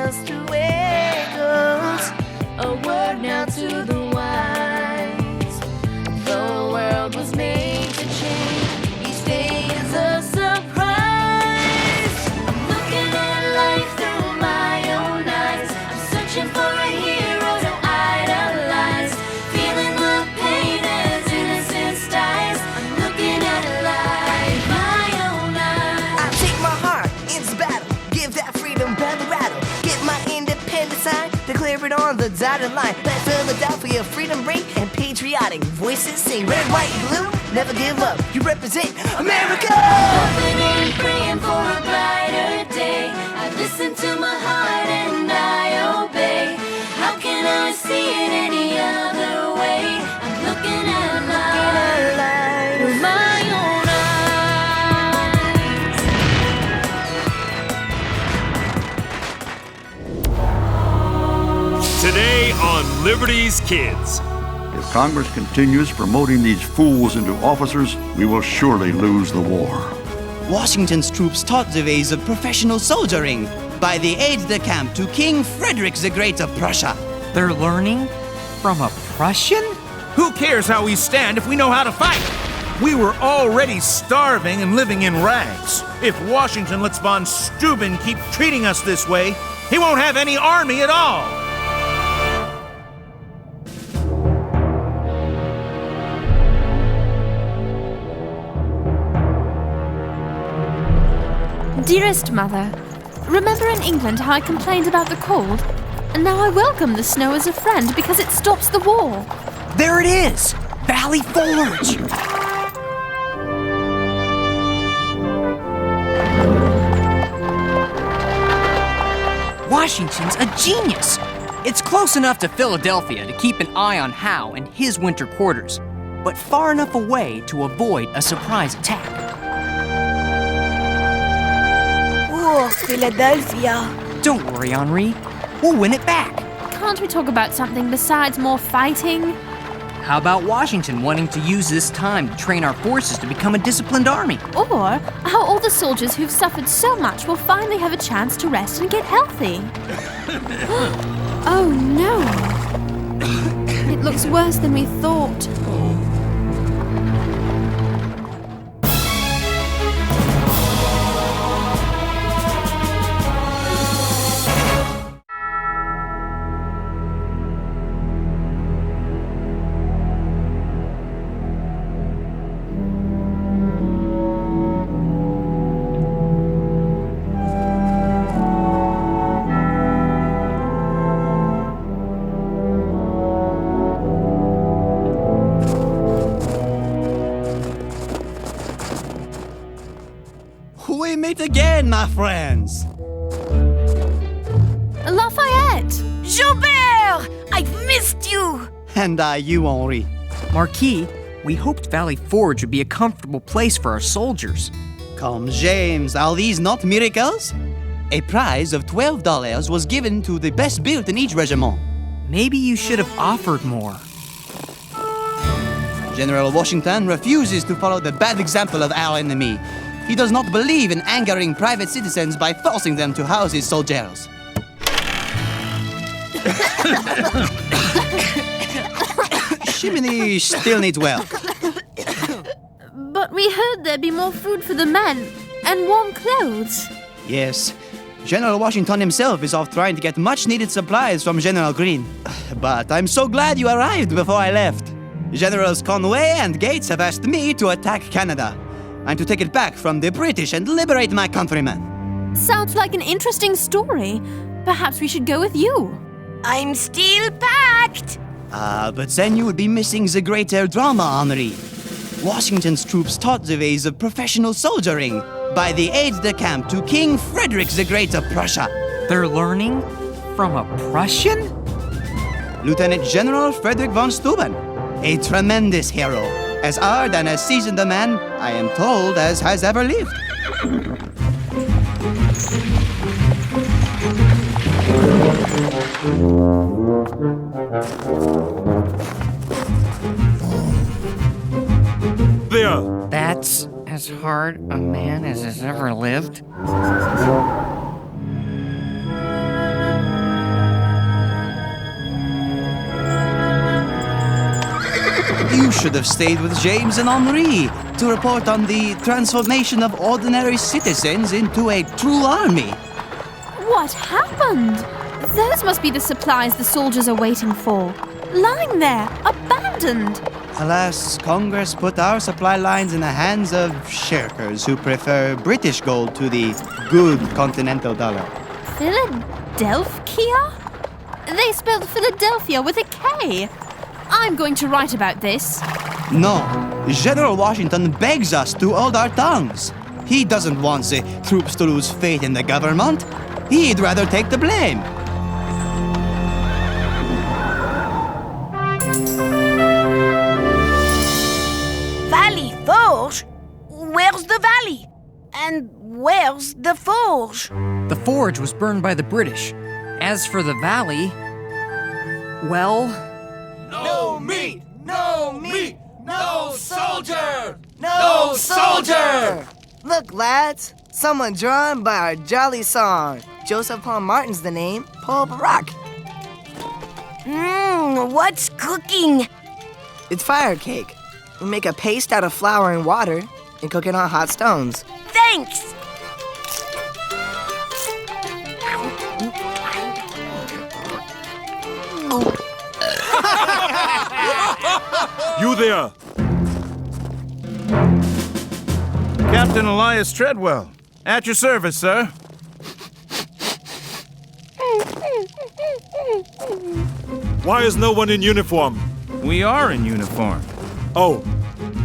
just the way it goes. A word now to the wise. The world was made to change. Each day is a surprise. I'm looking at life through my own eyes. I'm searching for a hero to idolize. Feeling the pain as innocence dies. I'm looking at life my own eyes. I take my heart into battle, give that freedom by the rattle. Get my independent sign, declare it on the dotted line. Let Philadelphia freedom ring and patriotic voices sing. Red, white, blue, never give up. You represent America. Hoping and praying for a brighter day. I listen to my heart and I obey. How can I see it any other way? I'm looking at life through my own eyes. Today on Liberty's Kids. If Congress continues promoting these fools into officers, we will surely lose the war. Washington's troops taught the ways of professional soldiering by the aide-de-camp to King Frederick the Great of Prussia. They're learning from a Prussian? Who cares how we stand if we know how to fight? We were already starving and living in rags. If Washington lets von Steuben keep treating us this way, he won't have any army at all. Dearest Mother, remember in England how I complained about the cold? And now I welcome the snow as a friend because it stops the war. There it is! Valley Forge! Washington's a genius! It's close enough to Philadelphia to keep an eye on Howe and his winter quarters, but far enough away to avoid a surprise attack. Oh, Philadelphia. Don't worry, Henri. We'll win it back. Can't we talk about something besides more fighting? How about Washington wanting to use this time to train our forces to become a disciplined army? Or how all the soldiers who've suffered so much will finally have a chance to rest and get healthy? Oh no! It looks worse than we thought. We meet again, my friends. Lafayette! Joubert! I've missed you! And you, Henri. Marquis, we hoped Valley Forge would be a comfortable place for our soldiers. Come, James, are these not miracles? A prize of $12 was given to the best built in each regiment. Maybe you should have offered more. General Washington refuses to follow the bad example of our enemy. He does not believe in angering private citizens by forcing them to house his soldiers. Chimney still needs work. But we heard there'd be more food for the men and warm clothes. Yes, General Washington himself is off trying to get much-needed supplies from General Greene. But I'm so glad you arrived before I left. Generals Conway and Gates have asked me to attack Canada. I'm to take it back from the British and liberate my countrymen. Sounds like an interesting story. Perhaps we should go with you. I'm still packed! But then you would be missing the greater drama, Henri. Washington's troops taught the ways of professional soldiering by the aide-de-camp to King Frederick the Great of Prussia. They're learning from a Prussian? Lieutenant General Frederick von Steuben, a tremendous hero, as hard and as seasoned a man, I am told, as has ever lived. There. That's as hard a man as has ever lived. should have stayed with James and Henri to report on the transformation of ordinary citizens into a true army. What happened? Those must be the supplies the soldiers are waiting for. Lying there, abandoned. Alas, Congress put our supply lines in the hands of shirkers who prefer British gold to the good continental dollar. Philadelphia? They spelled Philadelphia with a K. I'm going to write about this. No, General Washington begs us to hold our tongues. He doesn't want the troops to lose faith in the government. He'd rather take the blame. Valley Forge? Where's the valley? And where's the forge? The forge was burned by the British. As for the valley, well, No meat! No meat! No soldier! No soldier! Look, lads, someone drawn by our jolly song. Joseph Paul Martin's the name, Paul Barak. What's cooking? It's fire cake. We make a paste out of flour and water and cook it on hot stones. Thanks! You there! Captain Elias Treadwell, at your service, sir. Why is no one in uniform? We are in uniform. Oh,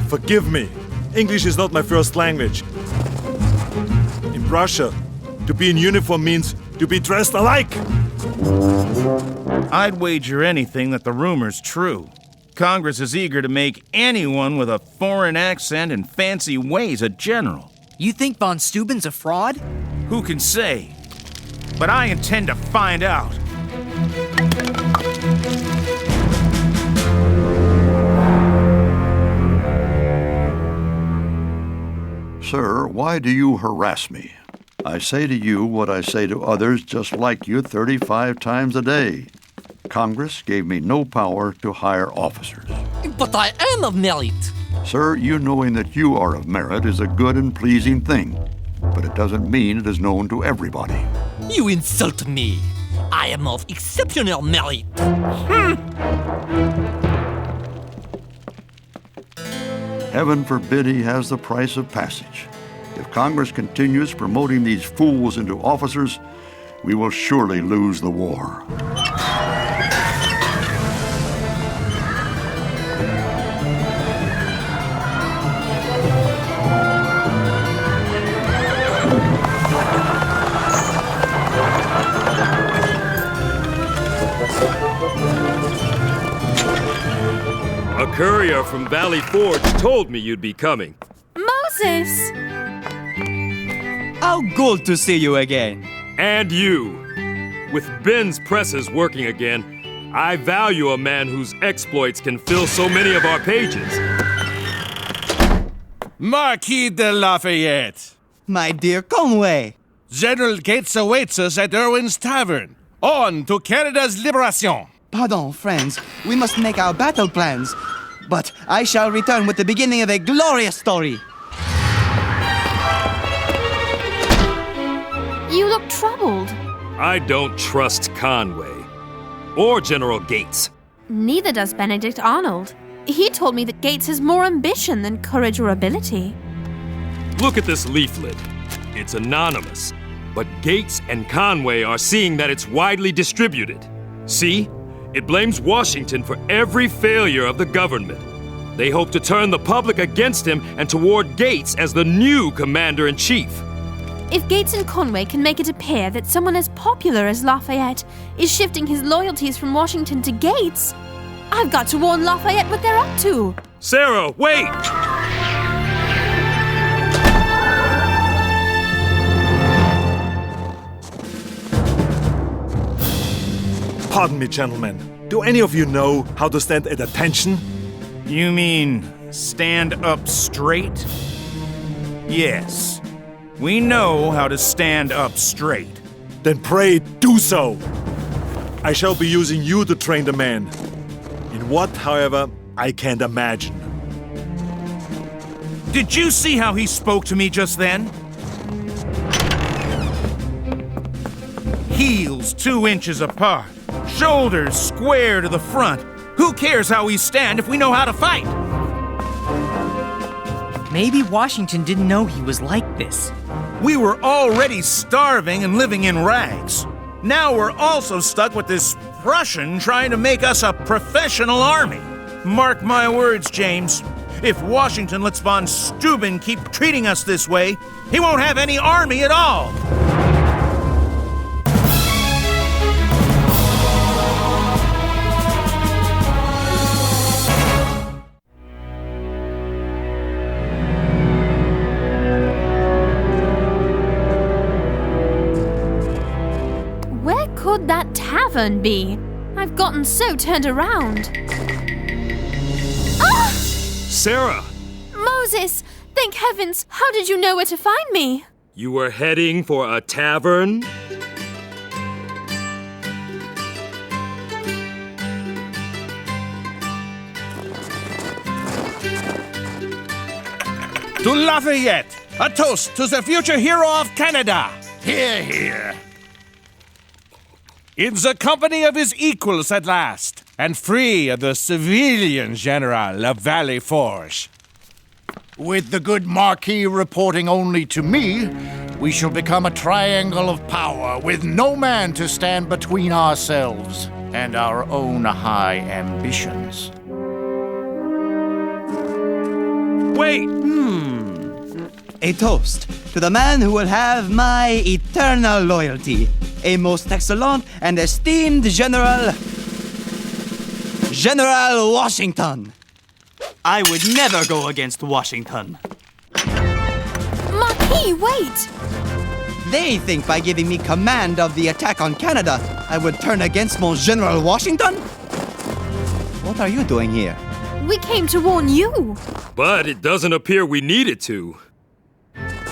forgive me. English is not my first language. In Russia, to be in uniform means to be dressed alike. I'd wager anything that the rumor's true. Congress is eager to make anyone with a foreign accent and fancy ways a general. you think von Steuben's a fraud? Who can say? But I intend to find out. Sir, why do you harass me? I say to you what I say to others just like you 35 times a day. Congress gave me no power to hire officers. But I am of merit. Sir, you knowing that you are of merit is a good and pleasing thing, but it doesn't mean it is known to everybody. You insult me. I am of exceptional merit. Heaven forbid he has the price of passage. If Congress continues promoting these fools into officers, we will surely lose the war. A courier from Valley Forge told me you'd be coming. Moses! How good to see you again. And you. With Ben's presses working again, I value a man whose exploits can fill so many of our pages. Marquis de Lafayette. My dear Conway. General Gates awaits us at Irwin's Tavern. On to Canada's liberation. Pardon, friends. We must make our battle plans. But I shall return with the beginning of a glorious story. You look troubled. I don't trust Conway. Or General Gates. Neither does Benedict Arnold. He told me that Gates has more ambition than courage or ability. Look at this leaflet. It's anonymous. But Gates and Conway are seeing that it's widely distributed. See? It blames Washington for every failure of the government. They hope to turn the public against him and toward Gates as the new commander-in-chief. If Gates and Conway can make it appear that someone as popular as Lafayette is shifting his loyalties from Washington to Gates, I've got to warn Lafayette what they're up to. Sarah, wait! Pardon me, gentlemen. Do any of you know how to stand at attention? You mean stand up straight? Yes. We know how to stand up straight. Then pray do so. I shall be using you to train the men. In what, however, I can't imagine. Did you see how he spoke to me just then? Heels 2 inches apart, shoulders square to the front. Who cares how we stand if we know how to fight? Maybe Washington didn't know he was like this. We were already starving and living in rags. Now we're also stuck with this Prussian trying to make us a professional army. Mark my words, James. If Washington lets von Steuben keep treating us this way, he won't have any army at all. Where could that tavern be? I've gotten so turned around. Ah! Sarah! Moses! Thank heavens! How did you know where to find me? You were heading for a tavern? To Lafayette, a toast to the future hero of Canada. Hear, hear. In the company of his equals at last, and free of the civilian general of Valley Forge. With the good Marquis reporting only to me, we shall become a triangle of power with no man to stand between ourselves and our own high ambitions. Wait! A toast to the man who will have my eternal loyalty. A most excellent and esteemed General Washington. I would never go against Washington. Marquis, wait! They think by giving me command of the attack on Canada, I would turn against mon General Washington? What are you doing here? We came to warn you. But it doesn't appear we needed to.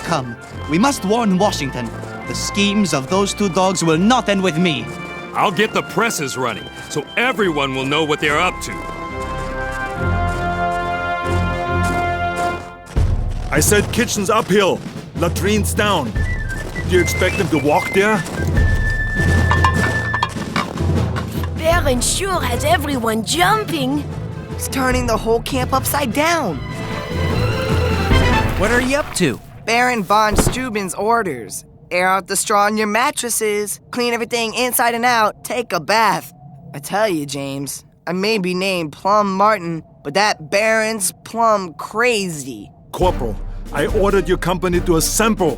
Come, we must warn Washington. The schemes of those two dogs will not end with me. I'll get the presses running, so everyone will know what they're up to. I said kitchen's uphill, latrine's down. Do you expect them to walk there? Baron sure has everyone jumping. He's turning the whole camp upside down. What are you up to? Baron von Steuben's orders. Air out the straw in your mattresses, clean everything inside and out, take a bath. I tell you, James, I may be named Plum Martin, but that Baron's plum crazy. Corporal, I ordered your company to assemble.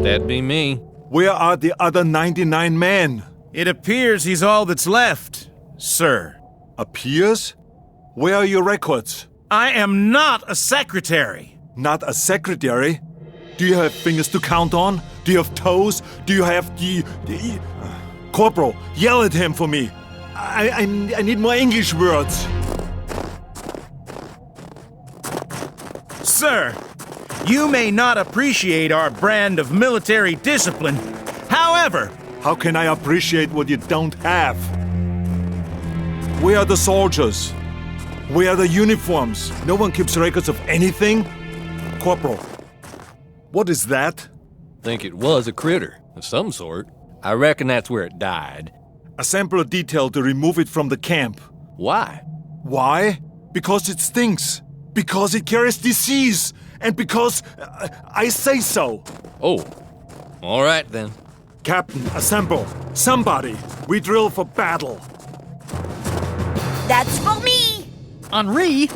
That'd be me. Where are the other 99 men? It appears he's all that's left, sir. Appears? Where are your records? I am not a secretary. Not a secretary? Do you have fingers to count on? Do you have toes? Do you have the... Corporal, yell at him for me. I need more English words. Sir, you may not appreciate our brand of military discipline. However, how can I appreciate what you don't have? Where are the soldiers? Where are the uniforms? No one keeps records of anything? Corporal, what is that? Think it was a critter of some sort. I reckon that's where it died. Assemble a detail to remove it from the camp. Why? Why? Because it stinks. Because it carries disease. And because I say so. Oh, all right then. Captain, assemble. Somebody. We drill for battle. That's for me. Henri?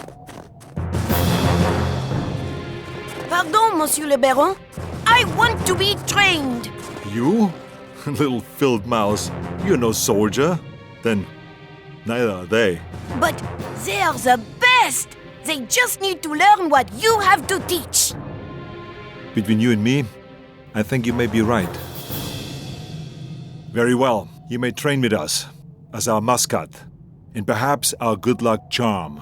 Pardon, Monsieur le Baron. I want to be trained. You? Little filled mouse. You're no soldier. Then neither are they. But they're the best. They just need to learn what you have to teach. Between you and me, I think you may be right. Very well. You may train with us as our mascot and perhaps our good luck charm.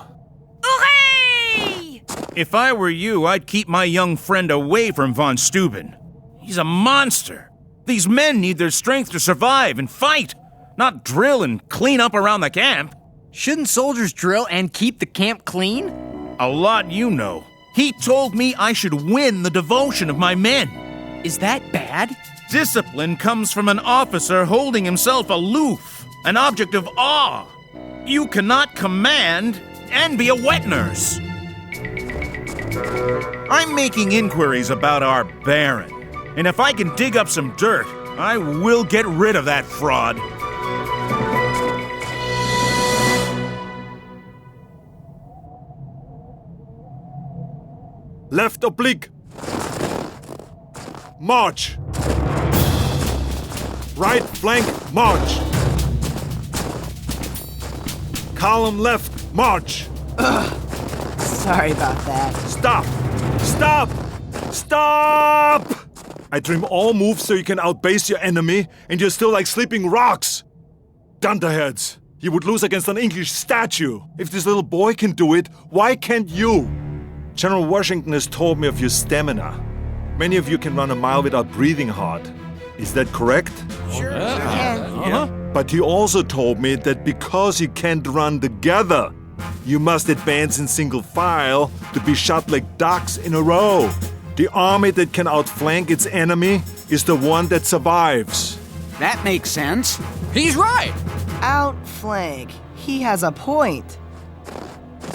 Hooray! if I were you, I'd keep my young friend away from von Steuben. He's a monster. These men need their strength to survive and fight, not drill and clean up around the camp. Shouldn't soldiers drill and keep the camp clean? A lot you know. He told me I should win the devotion of my men. Is that bad? Discipline comes from an officer holding himself aloof, an object of awe. You cannot command and be a wet nurse. I'm making inquiries about our Baron, and if I can dig up some dirt, I will get rid of that fraud. Left oblique. March. Right flank, march. Column left, march. Sorry about that. Stop! Stop! Stop! I trim all moves so you can outbase your enemy, and you're still like sleeping rocks. Dunderheads, you would lose against an English statue. If this little boy can do it, why can't you? General Washington has told me of your stamina. Many of you can run a mile without breathing hard. Is that correct? Sure can. Yeah. But he also told me that because you can't run together, you must advance in single file to be shot like ducks in a row. The army that can outflank its enemy is the one that survives. That makes sense. He's right. Outflank. He has a point.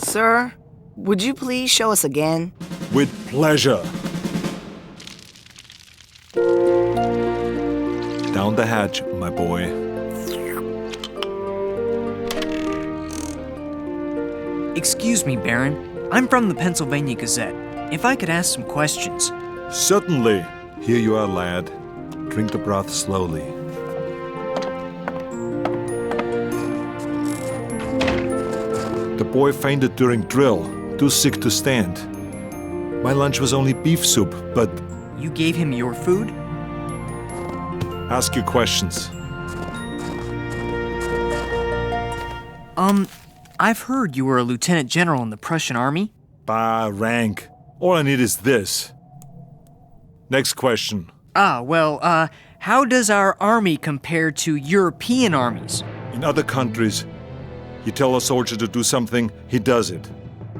Sir, would you please show us again? With pleasure. Down the hatch, my boy. Excuse me, Baron. I'm from the Pennsylvania Gazette. If I could ask some questions. Certainly. Here you are, lad. Drink the broth slowly. The boy fainted during drill, too sick to stand. My lunch was only beef soup, but... You gave him your food? Ask your questions. I've heard you were a lieutenant general in the Prussian army. Bah, rank. All I need is this. Next question. How does our army compare to European armies? In other countries, you tell a soldier to do something, he does it.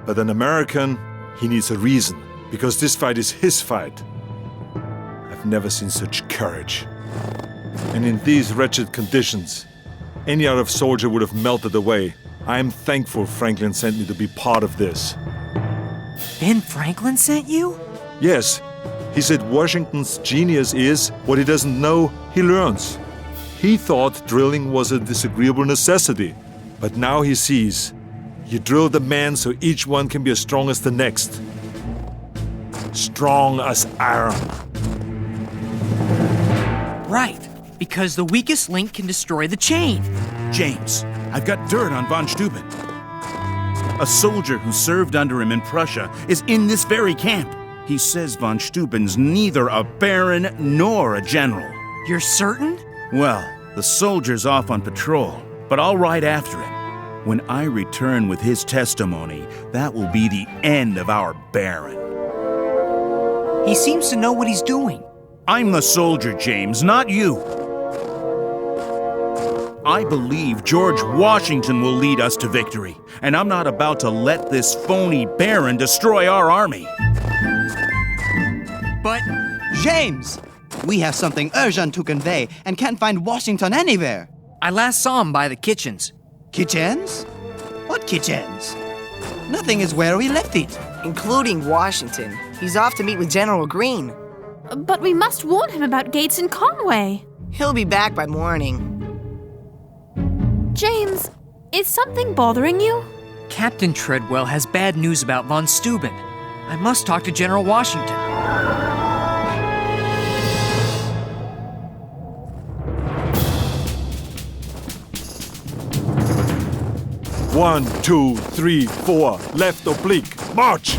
But an American, he needs a reason, because this fight is his fight. I've never seen such courage. And in these wretched conditions, any other soldier would have melted away. I am thankful Franklin sent me to be part of this. Ben Franklin sent you? Yes, he said Washington's genius is what he doesn't know, he learns. He thought drilling was a disagreeable necessity, but now he sees. You drill the men so each one can be as strong as the next. Strong as iron. Right, because the weakest link can destroy the chain. James, I've got dirt on von Steuben. A soldier who served under him in Prussia is in this very camp. He says von Steuben's neither a baron nor a general. You're certain? Well, the soldier's off on patrol, but I'll ride after him. When I return with his testimony, that will be the end of our baron. He seems to know what he's doing. I'm the soldier, James, not you. I believe George Washington will lead us to victory, and I'm not about to let this phony baron destroy our army. But... James! We have something urgent to convey and can't find Washington anywhere. I last saw him by the kitchens. Kitchens? What kitchens? Nothing is where we left it. Including Washington. He's off to meet with General Greene. But we must warn him about Gates and Conway. He'll be back by morning. James, is something bothering you? Captain Treadwell has bad news about von Steuben. I must talk to General Washington. One, two, three, four. Left oblique. March!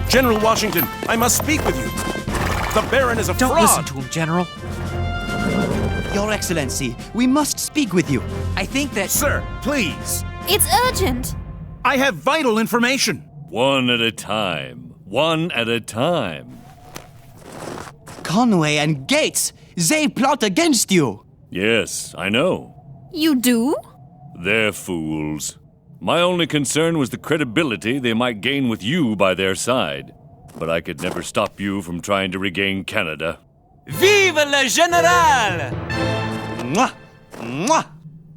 General Washington, I must speak with you. The Baron is a fraud. Don't listen to him, General. Your Excellency, we must speak with you. I think that... Sir, please. It's urgent. I have vital information. One at a time. One at a time. Conway and Gates, they plot against you. Yes, I know. You do? They're fools. My only concern was the credibility they might gain with you by their side. But I could never stop you from trying to regain Canada. Vive le Général! Mwah! Mwah!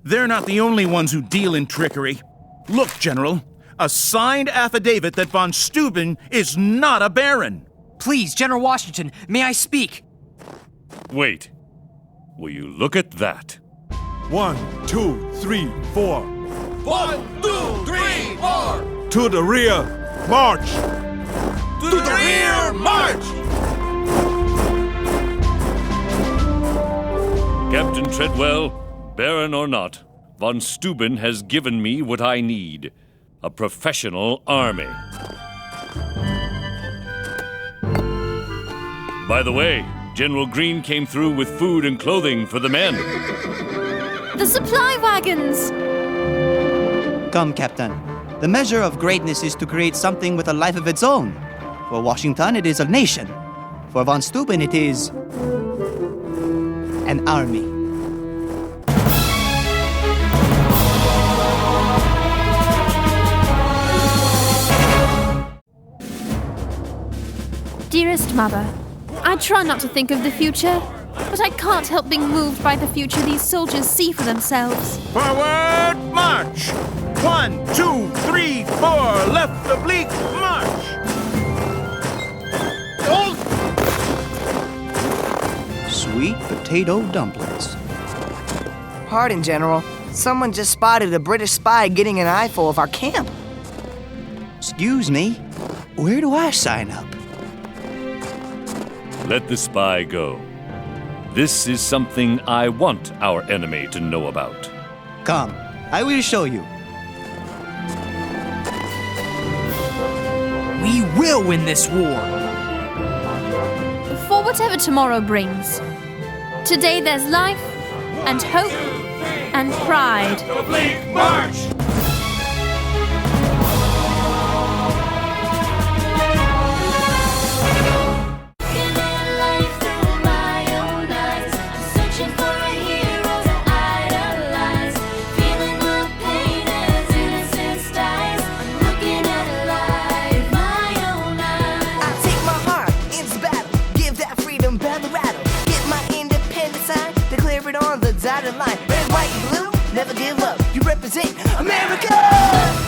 They're not the only ones who deal in trickery. Look, General, a signed affidavit that von Steuben is not a baron. Please, General Washington, may I speak? Wait. Will you look at that? 1, 2, 3, 4. 1, 2, 3, 4. To the rear, march! To the rear, march! Captain Treadwell, Baron or not, von Steuben has given me what I need. A professional army. By the way, General Greene came through with food and clothing for the men. The supply wagons! Come, Captain. The measure of greatness is to create something with a life of its own. For Washington, it is a nation. For von Steuben, it is an army. Dearest Mother, I try not to think of the future, but I can't help being moved by the future these soldiers see for themselves. Forward, march! 1, 2, 3, 4, left oblique, march! Sweet potato dumplings. Pardon, General. Someone just spotted a British spy getting an eyeful of our camp. Excuse me, where do I sign up? Let the spy go. This is something I want our enemy to know about. Come, I will show you. We will win this war. For whatever tomorrow brings. Today there's life, and hope, and pride. Oblique march! Dotted line, red, white, and blue, never give up. You represent America!